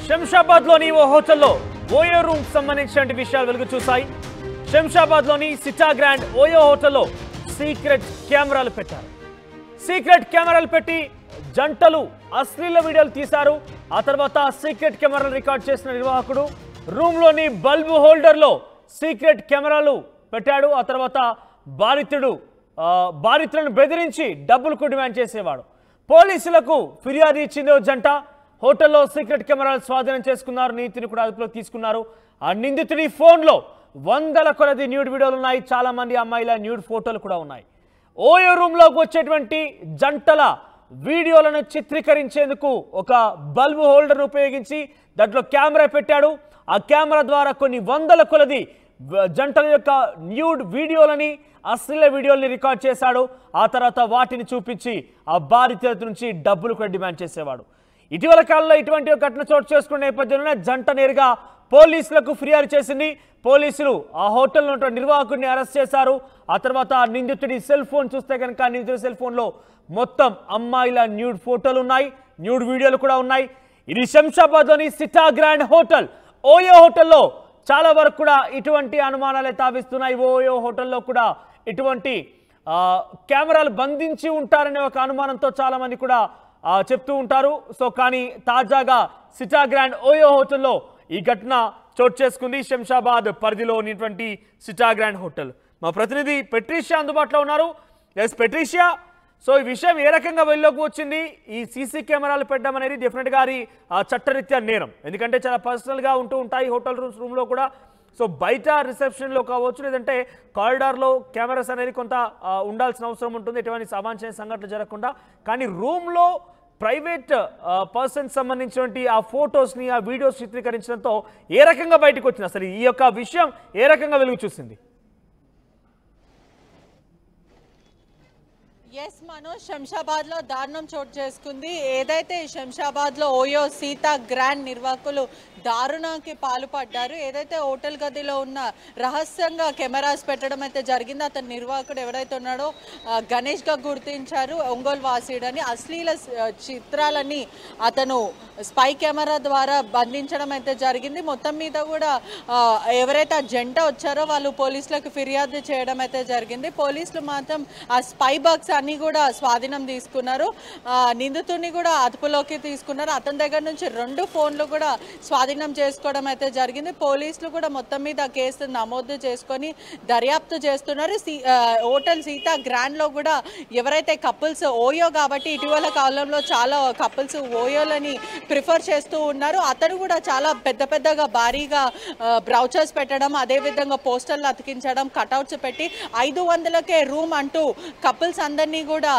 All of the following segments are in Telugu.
శంషాబాద్లోని ఓ హోటల్లో ఓయో రూమ్ సంబంధించిన విషయాలు వెలుగు చూశాయి. శంషాబాద్లోని సిటా గ్రాండ్ ఓయో హోటల్లో సీక్రెట్ కెమెరాలు పెట్టారు. సీక్రెట్ కెమెరాలు పెట్టి జంటలు అశ్లీల వీడియోలు తీశారు. ఆ తర్వాత సీక్రెట్ కెమెరాలు రికార్డ్ చేసిన నిర్వాహకుడు రూమ్లోని బల్బు హోల్డర్లో సీక్రెట్ కెమెరాలు పెట్టాడు. ఆ తర్వాత బాధితులను బెదిరించి డబ్బులకు డిమాండ్ చేసేవాడు. పోలీసులకు ఫిర్యాదు ఇచ్చింది ఓ జంట. హోటల్లో సీక్రెట్ కెమెరాలు స్వాధీనం చేసుకున్నారు. నీతిని కూడా అదుపులోకి తీసుకున్నారు. ఆ నిందితుడి ఫోన్లో వందల కొలది న్యూడ్ వీడియోలు ఉన్నాయి. చాలా మంది అమ్మాయిల న్యూడ్ ఫోటోలు కూడా ఉన్నాయి. ఓయో రూమ్లోకి వచ్చేటువంటి జంటల వీడియోలను చిత్రీకరించేందుకు ఒక బల్బు హోల్డర్ను ఉపయోగించి దాంట్లో కెమెరా పెట్టాడు. ఆ కెమెరా ద్వారా కొన్ని వందల కొలది జంటల యొక్క న్యూడ్ వీడియోలని, అశ్లీల వీడియోలని రికార్డ్ చేశాడు. ఆ తర్వాత వాటిని చూపించి ఆ బాధితుల నుంచి డబ్బులు కూడా డిమాండ్ చేసేవాడు. ఇటీవల కాలంలో ఇటువంటి ఘటన చోటు చేసుకున్న నేపథ్యంలోనే జంట నేరుగా పోలీసులకు ఫిర్యాదు చేసింది. పోలీసులు ఆ హోటల్లో ఉన్న నిర్వాహకుడిని అరెస్ట్ చేశారు. ఆ తర్వాత నిందితుడి సెల్ ఫోన్ చూస్తే కనుక నిందితుడి సెల్ ఫోన్లో మొత్తం అమ్మాయిల న్యూడ్ ఫోటోలు ఉన్నాయి, న్యూడ్ వీడియోలు కూడా ఉన్నాయి. ఇది శంషాబాద్లోని సిటా గ్రాండ్ హోటల్. ఓయో హోటల్లో చాలా వరకు కూడా ఇటువంటి అనుమానాలే తావిస్తున్నాయి. ఓయో హోటల్లో కూడా ఇటువంటి కెమెరాలు బంధించి ఉంటారనే ఒక అనుమానంతో చాలా మంది కూడా చెప్తూ ఉంటారు. సో కానీ తాజాగా సిటా గ్రాండ్ ఓయో హోటల్లో ఈ ఘటన చోటు చేసుకుంది. శంషాబాద్ పరిధిలో ఉన్నటువంటి సిటా గ్రాండ్ హోటల్. మా ప్రతినిధి పెట్రిషియా అందుబాటులో ఉన్నారు. ఎస్ పెట్రిషియా, సో ఈ విషయం ఏ రకంగా వెళ్ళలోకి వచ్చింది? ఈ సీసీ కెమెరాలు పెట్టడం అనేది డెఫినెట్గా అది చట్టరీత్యా నేరం, ఎందుకంటే చాలా పర్సనల్గా ఉంటూ ఉంటాయి హోటల్ రూమ్లో కూడా. సో బయట రిసెప్షన్లో కావచ్చు, లేదంటే కారిడార్లో కెమెరాస్ అనేది కొంత ఉండాల్సిన అవసరం ఉంటుంది ఎటువంటి అవాంఛనీయ సంఘటనలు జరగకుండా. కానీ రూమ్లో ప్రైవేట్ పర్సన్స్ సంబంధించినటువంటి ఆ ఫొటోస్ని, ఆ వీడియోస్ చిత్రీకరించడంతో ఏ రకంగా బయటకు వచ్చింది? అసలు ఈ యొక్క విషయం ఏ రకంగా వెలుగు చూసింది? ఎస్ మనోజ్, శంషాబాద్లో దారుణం చోటు చేసుకుంది. ఏదైతే శంషాబాద్లో ఓయో సీతా గ్రాండ్ నిర్వాహకులు దారుణానికి పాల్పడ్డారు, ఏదైతే హోటల్ గదిలో ఉన్న రహస్యంగా కెమెరాస్ పెట్టడం అయితే జరిగిందో, అతని నిర్వాహకుడు ఎవరైతే ఉన్నాడో గణేష్గా గుర్తించారు. ఒంగోలు వాసీడని అశ్లీల చిత్రాలని అతను స్పై కెమెరా ద్వారా బంధించడం అయితే జరిగింది. మొత్తం మీద కూడా ఎవరైతే ఆ జంట వచ్చారో వాళ్ళు పోలీసులకు ఫిర్యాదు చేయడం అయితే జరిగింది. పోలీసులు మాత్రం ఆ స్పై బాక్స్ అన్ని కూడా స్వాధీనం తీసుకున్నారు. నిందితుడిని కూడా అదుపులోకి తీసుకున్నారు. అతని దగ్గర నుంచి 2 ఫోన్లు కూడా స్వాధీనం చేసుకోవడం అయితే జరిగింది. పోలీసులు కూడా మొత్తం మీద కేసు నమోదు చేసుకొని దర్యాప్తు చేస్తున్నారు. హోటల్ సీతా గ్రాండ్లో కూడా ఎవరైతే కపుల్స్ ఓయో కాబట్టి ఇటీవల కాలంలో చాలా కపుల్స్ ఓయోలని ప్రిఫర్ చేస్తూ ఉన్నారు. అతను కూడా చాలా పెద్దగా భారీగా బ్రౌచర్స్ పెట్టడం, అదేవిధంగా పోస్టర్లు అతికించడం, కటౌట్స్ పెట్టి 500కే రూమ్ అంటూ కపుల్స్ అందరినీ కూడా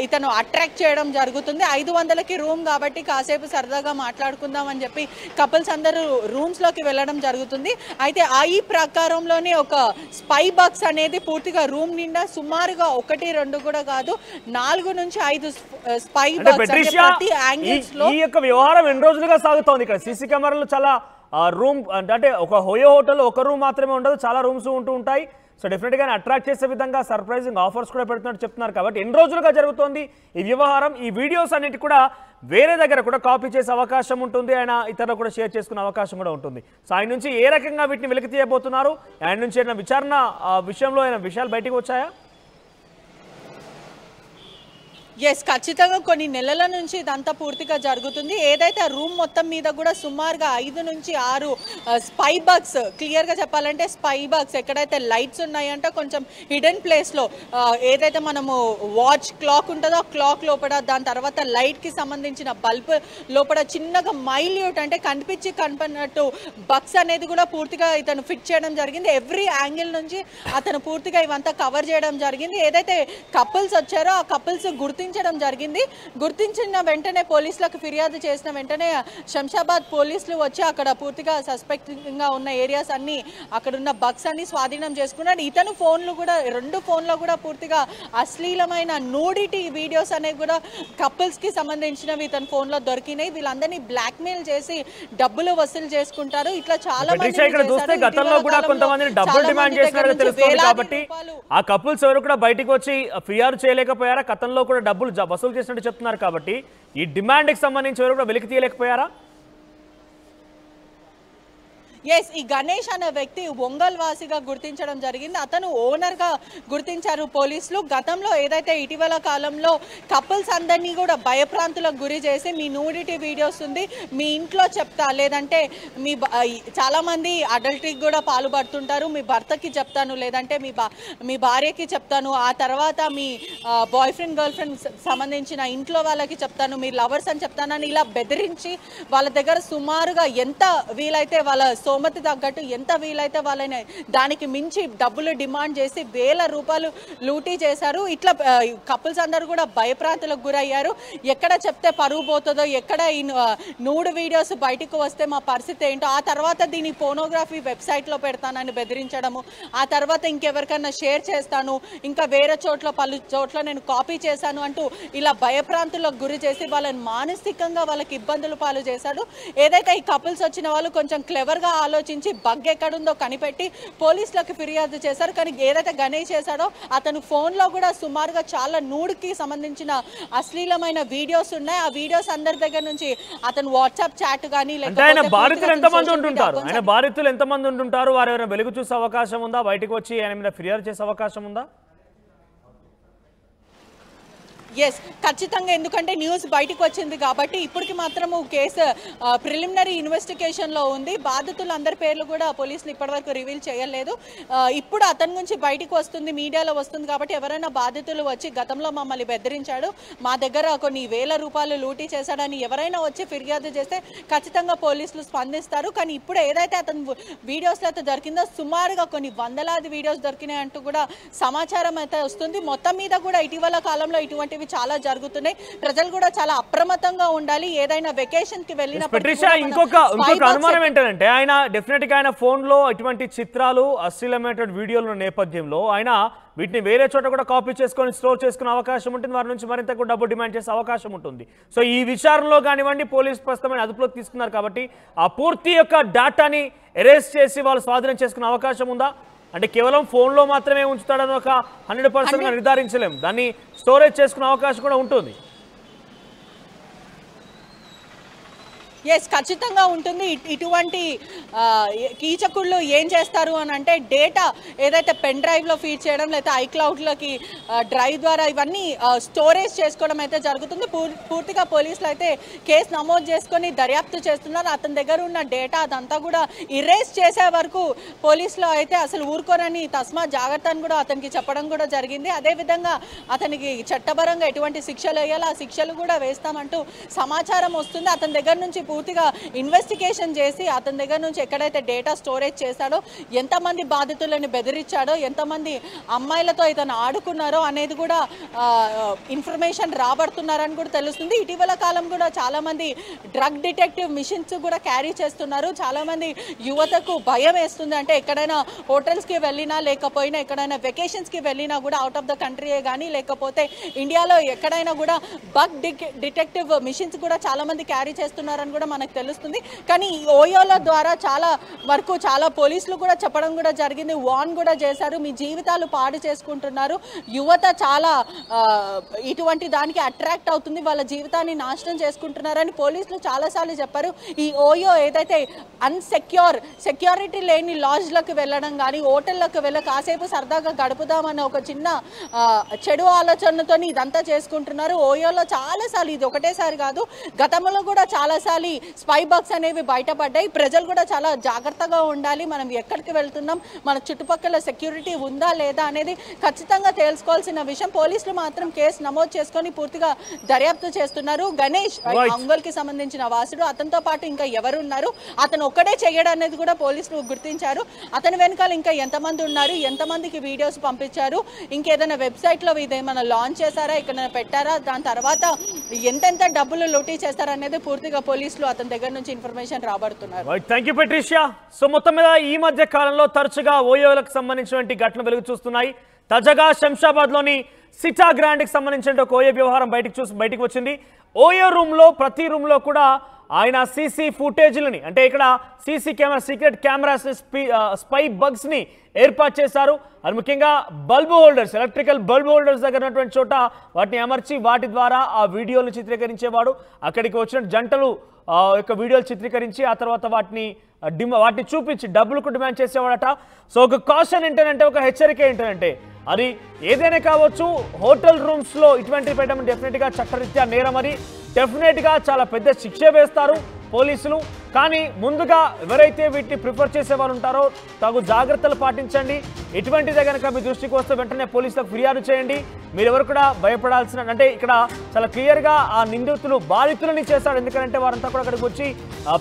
ఇతను అట్రాక్ట్ చేయడం జరుగుతుంది. 500కి రూమ్ కాబట్టి కాసేపు సరదాగా మాట్లాడుకుందాం అని చెప్పి కపుల్స్ అందరూ రూమ్స్లోకి వెళ్ళడం జరుగుతుంది. అయితే ఈ ప్రకారంలోనే ఒక స్పై బాక్స్ అనేది పూర్తిగా రూమ్ నిండా సుమారుగా 1-2 కూడా కాదు 4 నుంచి 5 స్పై బాక్స్ ప్రతి యాంగిల్స్ లో. ఈ యొక్క వ్యవహారం ఎన్ని రోజులుగా సాగుతోంది? ఇక్కడ సీసీ కెమెరాలు చాలా రూమ్ అంటే ఒక ఓయో హోటల్లో ఒక రూమ్ మాత్రమే ఉండదు, చాలా రూమ్స్ ఉంటూ ఉంటాయి. సో డెఫినెట్గా అట్రాక్ట్ చేసే విధంగా సర్ప్రైజింగ్ ఆఫర్స్ కూడా పెడుతున్నట్టు చెప్తున్నారు. కాబట్టి ఎన్ని రోజులుగా జరుగుతోంది ఈ వ్యవహారం? ఈ వీడియోస్ అన్నిటి కూడా వేరే దగ్గర కూడా కాపీ చేసే అవకాశం ఉంటుంది, ఆయన ఇతరులు కూడా షేర్ చేసుకునే అవకాశం కూడా ఉంటుంది. సో ఆయన నుంచి ఏ రకంగా వీటిని వెలికి తీయబోతున్నారు? ఆయన నుంచి ఏదైనా విచారణ విషయంలో ఏమైనా విషయాలు బయటకు వచ్చాయా? ఎస్, ఖచ్చితంగా కొన్ని నెలల నుంచి ఇదంతా పూర్తిగా జరుగుతుంది. ఏదైతే ఆ రూమ్ మొత్తం మీద కూడా సుమారుగా 5 నుంచి 6 స్పై బాక్స్, క్లియర్గా చెప్పాలంటే స్పై బాక్స్ ఎక్కడైతే లైట్స్ ఉన్నాయంటే కొంచెం హిడెన్ ప్లేస్లో, ఏదైతే మనము వాచ్ క్లాక్ ఉంటుందో ఆ క్లాక్ లోపల, దాని తర్వాత లైట్కి సంబంధించిన బల్బ్ లోపల చిన్నగా మైల్యూట్ అంటే కనిపించినట్టు బక్స్ అనేది కూడా పూర్తిగా ఇతను ఫిట్ చేయడం జరిగింది. ఎవ్రీ యాంగిల్ నుంచి అతను పూర్తిగా ఇవంతా కవర్ చేయడం జరిగింది. ఏదైతే కపుల్స్ వచ్చారో ఆ కపుల్స్ జరిగింది. గుర్తించిన వెంటనే పోలీసులకు ఫిర్యాదు చేసిన వెంటనే శంషాబాద్ పోలీసులు వచ్చి అక్కడ పూర్తిగా సస్పెక్టింగ్గా ఉన్న ఏరియాస్ అన్ని, అక్కడ ఉన్న బగ్స్ అన్ని స్వాధీనం చేసుకున్నాడు. ఇతను ఫోన్లు కూడా 2 ఫోన్లో కూడా పూర్తిగా అశ్లీలమైన నూడిటీ వీడియోస్ అనేవి కూడా కపుల్స్కి సంబంధించినవి ఇతని ఫోన్లో దొరికినాయి. వీళ్ళందరినీ బ్లాక్మెయిల్ చేసి డబ్బులు వసూలు చేసుకుంటారు. ఇట్లా చాలా ఆ కపుల్స్ ఎవరు కూడా బయటికి వచ్చి ఫిర్యాదు చేయలేకపోయారా? గతంలో కూడా డబ్బులు వసూలు చేసినట్టు చెప్తున్నారు. కాబట్టి ఈ డిమాండ్కి సంబంధించి ఎవరు కూడా వెలికి తీయలేకపోయారా? ఎస్, ఈ గణేష్ అనే వ్యక్తి ఒంగోలు వాసిగా గుర్తించడం జరిగింది. అతను ఓనర్గా గుర్తించారు పోలీసులు. గతంలో ఏదైతే ఇటీవల కాలంలో కపుల్స్ అందరినీ కూడా భయప్రాంతులకు గురి చేసి మీ నూడిటీ వీడియోస్ ఉంది, మీ ఇంట్లో చెప్తా, లేదంటే చాలామంది అడల్టరీకి కూడా పాల్పడుతుంటారు, మీ భర్తకి చెప్తాను, లేదంటే మీ భార్యకి చెప్తాను, ఆ తర్వాత మీ బాయ్ ఫ్రెండ్ గర్ల్ ఫ్రెండ్ సంబంధించిన ఇంట్లో వాళ్ళకి చెప్తాను, మీ లవర్స్ అని చెప్తానని ఇలా బెదిరించి వాళ్ళ దగ్గర సుమారుగా ఎంత వీలైతే వాళ్ళ స్తోమత తగ్గట్టు ఎంత వీలైతే వాళ్ళని దానికి మించి డబ్బులు డిమాండ్ చేసి ₹1,000 లూటీ చేశారు. ఇట్లా కపుల్స్ అందరూ కూడా భయప్రాంతులకు గురయ్యారు. ఎక్కడ చెప్తే పరువు పోతుందో, ఎక్కడ ఈ నూడు వీడియోస్ బయటకు వస్తే మా పరిస్థితి ఏంటో, ఆ తర్వాత దీని పోనోగ్రఫీ వెబ్సైట్లో పెడతానని బెదిరించడము, ఆ తర్వాత ఇంకెవరికన్నా షేర్ చేస్తాను, ఇంకా వేరే పలు చోట్ల నేను కాపీ చేశాను అంటూ ఇలా భయప్రాంతులకు గురి చేసి వాళ్ళని మానసికంగా వాళ్ళకి ఇబ్బందులు పాలు చేశాడు. ఏదైతే ఈ కపుల్స్ వచ్చిన వాళ్ళు కొంచెం క్లెవర్గా ఆలోచించి బగ్ ఎక్కడుందో కనిపెట్టి పోలీసులకు ఫిర్యాదు చేశారు. కానీ ఏదైతే గణేష్ చేశాడో అతను ఫోన్లో కూడా సుమారుగా చాలా నూడుకి సంబంధించిన అశ్లీలమైన వీడియోస్ ఉన్నాయి. ఆ వీడియోస్ అందరి దగ్గర నుంచి అతను వాట్సాప్ చాట్ కానీ ఆయన బాధితులు ఎంతమంది ఉంటుంటారు, వారు ఎవరైనా వెలుగు చూసే అవకాశం ఉందా, బయటకు వచ్చి ఆయన మీద ఫిర్యాదు చేసే అవకాశం ఉందా? ఎస్, ఖచ్చితంగా. ఎందుకంటే న్యూస్ బయటకు వచ్చింది కాబట్టి ఇప్పటికి మాత్రము కేసు ప్రిలిమినరీ ఇన్వెస్టిగేషన్లో ఉంది. బాధితులు అందరి పేర్లు కూడా పోలీసులు ఇప్పటివరకు రివీల్ చేయలేదు. ఇప్పుడు అతని గురించి బయటకు వస్తుంది, మీడియాలో వస్తుంది కాబట్టి ఎవరైనా బాధితులు వచ్చి గతంలో మమ్మల్ని బెదిరించాడు, మా దగ్గర కొన్ని ₹1,000 లూటీ చేశాడని ఎవరైనా వచ్చి ఫిర్యాదు చేస్తే ఖచ్చితంగా పోలీసులు స్పందిస్తారు. కానీ ఇప్పుడు ఏదైతే అతను వీడియోస్లో అయితే దొరికిందో సుమారుగా కొన్ని వందలాది వీడియోస్ దొరికినాయి అంటూ కూడా సమాచారం అయితే వస్తుంది. మొత్తం మీద కూడా ఇటీవల కాలంలో ఇటువంటి చాలా జరుగుతున్నాయి. ప్రజలు కూడా చాలా అప్రమత్తంగా ఉండాలి. ఏదైనా వెకేషన్ కి వెళ్ళినప్పుడు ఇంకొక అనుమానం ఏంటంటే ఆయన డెఫినెట్ గా ఆయన ఫోన్ లో ఇటువంటి చిత్రాలు అశ్లీలమైన వీడియోల నేపథ్యంలో ఆయన వీటిని వేరే చోట కూడా కాపీ చేసుకొని స్టోర్ చేసుకునే అవకాశం ఉంటుంది, వారి నుంచి మరింత కూడా డబ్బు డిమాండ్ చేసే అవకాశం ఉంటుంది. సో ఈ విచారణలో కానివ్వండి పోలీసు ప్రస్తుతమైన అదుపులోకి తీసుకున్నారు కాబట్టి ఆ పూర్తి యొక్క డేటాని ఎరేస్ చేసి వాళ్ళు స్వాధీనం చేసుకునే అవకాశం ఉందా? అంటే కేవలం ఫోన్లో మాత్రమే ఉంచుతాడని ఒక 100% నిర్ధారించలేం, దాన్ని స్టోరేజ్ చేసుకునే అవకాశం కూడా ఉంటుంది. ఎస్, ఖచ్చితంగా ఉంటుంది. ఇటువంటి కీచకుళ్ళు ఏం చేస్తారు అని అంటే డేటా ఏదైతే పెన్ డ్రైవ్లో ఫీడ్ చేయడం, లేకపోతే ఐక్లౌడ్లోకి డ్రైవ్ ద్వారా ఇవన్నీ స్టోరేజ్ చేసుకోవడం అయితే జరుగుతుంది. పూర్తిగా పోలీసులు అయితే కేసు నమోదు చేసుకొని దర్యాప్తు చేస్తున్నారు. అతని దగ్గర ఉన్న డేటా అదంతా కూడా ఇరేజ్ చేసే వరకు పోలీసులు అయితే అసలు ఊరుకోరని తస్మా జాగ్రత్త అని కూడా అతనికి చెప్పడం కూడా జరిగింది. అదేవిధంగా అతనికి చట్టపరంగా ఎటువంటి శిక్షలు వేయాలో ఆ శిక్షలు కూడా వేస్తామంటూ సమాచారం వస్తుంది. అతని దగ్గర నుంచి పూర్తిగా ఇన్వెస్టిగేషన్ చేసి అతని దగ్గర నుంచి ఎక్కడైతే డేటా స్టోరేజ్ చేశాడో, ఎంతమంది బాధితులను బెదిరించాడో, ఎంతమంది అమ్మాయిలతో ఇతను ఆడుకున్నారో అనేది కూడా ఇన్ఫర్మేషన్ రాబడుతున్నారని కూడా తెలుస్తుంది. ఇటీవల కాలం కూడా చాలామంది డ్రగ్ డిటెక్టివ్ మిషన్స్ కూడా క్యారీ చేస్తున్నారు. చాలామంది యువతకు భయం వేస్తుంది. అంటే ఎక్కడైనా హోటల్స్కి వెళ్ళినా లేకపోయినా ఎక్కడైనా వెకేషన్స్కి వెళ్ళినా కూడా అవుట్ ఆఫ్ ద కంట్రీయే కానీ లేకపోతే ఇండియాలో ఎక్కడైనా కూడా బగ్ డిటెక్టివ్ మిషన్స్ కూడా చాలామంది క్యారీ చేస్తున్నారని కూడా మనకు తెలుస్తుంది. కానీ ఈ ఓయోల ద్వారా చాలా వరకు చాలా పోలీసులు కూడా చెప్పడం కూడా జరిగింది, వార్న్ కూడా చేశారు, మీ జీవితాలు పాడు చేసుకుంటున్నారు, యువత చాలా ఇటువంటి దానికి అట్రాక్ట్ అవుతుంది, వాళ్ళ జీవితాన్ని నాశనం చేసుకుంటున్నారని పోలీసులు చాలాసార్లు చెప్పారు. ఈ ఓయో ఏదైతే సెక్యూరిటీ లేని లాడ్జ్లకు వెళ్ళడం కానీ హోటళ్లకు కాసేపు సరదాగా గడుపుదామన్న ఒక చిన్న చెడు ఆలోచనతో ఇదంతా చేసుకుంటున్నారు. ఓయోలో చాలాసార్లు, ఇది ఒకటేసారి కాదు, గతంలో కూడా చాలాసార్లు స్పై బాక్స్ అనేవి బయటపడ్డాయి. ప్రజలు కూడా చాలా జాగ్రత్తగా ఉండాలి, మనం ఎక్కడికి వెళ్తున్నాం, మన చుట్టుపక్కల సెక్యూరిటీ ఉందా లేదా అనేది ఖచ్చితంగా తెలుసుకోవాల్సిన విషయం. పోలీసులు మాత్రం కేసు నమోదు చేసుకొని పూర్తిగా దర్యాప్తు చేస్తున్నారు. గణేష్ ఒంగోలుకి సంబంధించిన వాసుడు, అతనితో పాటు ఇంకా ఎవరున్నారు, అతను ఒక్కడే చేయడం అనేది కూడా పోలీసులు గుర్తించారు. అతని వెనకాల ఇంకా ఎంతమంది ఉన్నారు, ఎంతమందికి వీడియోస్ పంపించారు, ఇంకేదైనా వెబ్సైట్లో ఇదేమైనా లాంచ్ చేశారా, ఇక్కడ పెట్టారా, దాని తర్వాత ఎంతెంత డబ్బులు లూటీ చేస్తారనేది పూర్తిగా పోలీసులు అతని దగ్గర నుంచి ఇన్ఫర్మేషన్ రాబడుతున్నారు. Thank you Patricia. సో మొత్తం మీద ఈ మధ్య కాలంలో తరచుగా ఓయోలకు సంబంధించినటువంటి ఘటన వెలుగు చూస్తున్నాయి. తాజాగా శంషాబాద్లోని సిటా గ్రాండ్కి సంబంధించిన ఒక ఓయో వ్యవహారం బయటకు వచ్చింది. ఓయో రూమ్లో ప్రతి రూమ్లో కూడా ఆయన సీసీ ఫుటేజ్లని, అంటే ఇక్కడ CC camera, secret cameras, spy బగ్స్ని ఏర్పాటు చేశారు. అది ముఖ్యంగా bulb holders, electrical bulb holders దగ్గర ఉన్నటువంటి చోట వాటిని అమర్చి వాటి ద్వారా ఆ వీడియోలు చిత్రీకరించేవాడు. అక్కడికి వచ్చిన జంటలు యొక్క వీడియోలు చిత్రీకరించి ఆ తర్వాత వాటిని వాటిని చూపించి డబ్బులకు డిమాండ్ చేసేవాడట. సో ఒక కాషన్ ఏంటంటే, ఒక హెచ్చరిక ఏంటంటే, అది ఏదైనా కావచ్చు, హోటల్ రూమ్స్లో ఇటువంటివి పెట్టడం డెఫినెట్గా చట్టరీత్యా నేరం, అది డెఫినెట్గా చాలా పెద్ద శిక్ష వేస్తారు పోలీసులు. కానీ ముందుగా ఎవరైతే వీటిని ప్రిఫర్ చేసేవారు ఉంటారో తగు జాగ్రత్తలు పాటించండి. ఇటువంటిదే కనుక మీ దృష్టికి వస్తే వెంటనే పోలీసులకు ఫిర్యాదు చేయండి. మీరెవరు కూడా భయపడాల్సిన, అంటే ఇక్కడ చాలా క్లియర్గా ఆ నిందితులు బాధితులని చేశాడు. ఎందుకంటే వారంతా కూడా అక్కడికి వచ్చి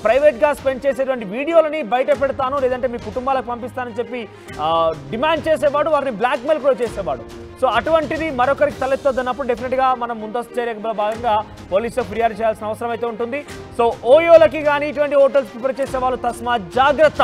ప్రైవేట్గా స్పెండ్ చేసేటువంటి వీడియోలని బయట పెడతాను, లేదంటే మీ కుటుంబాలకు పంపిస్తానని చెప్పి డిమాండ్ చేసేవాడు, వారిని బ్లాక్మెయిల్ కూడా చేసేవాడు. సో అటువంటిది మరొకరికి తలెత్తొద్దన్నప్పుడు డెఫినెట్గా మనం ముందస్తు చర్యలో భాగంగా పోలీసులకు ఫిర్యాదు చేయాల్సిన అవసరం అయితే ఉంటుంది. సో ఓయోలకి కానీ ఇటువంటి హోటల్స్ ప్రిపేర్ చేసే వాళ్ళు తస్మాత్ జాగ్రత్త.